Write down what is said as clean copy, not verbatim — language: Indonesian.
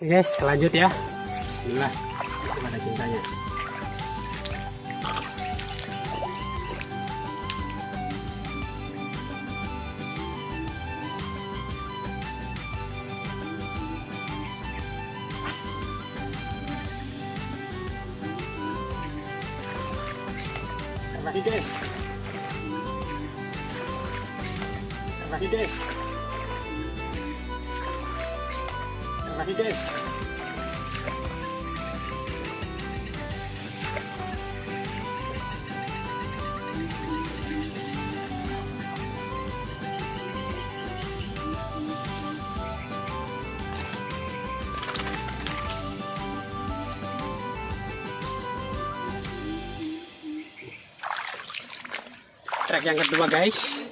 Oke guys, lanjut ya. Inilah pada cintanya. Terima kasih guys. Terima kasih guys. Terima kasih guys. Trek yang kedua guys.